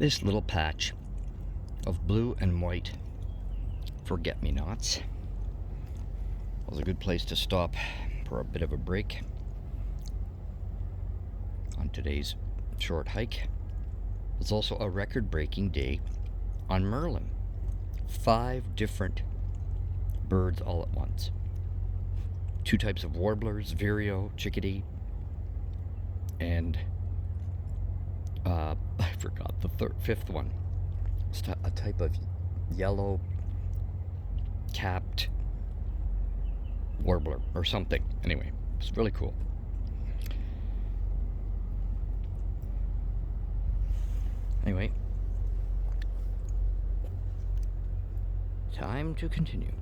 This little patch of blue and white forget-me-nots was a good place to stop for a bit of a break on today's short hike. It's also a record-breaking day on Merlin. 5 different birds all at once. 2 types of warblers, vireo, chickadee, and I forgot the 5th one. It's a type of yellow capped warbler or something. Anyway, it's really cool. Anyway, time to continue.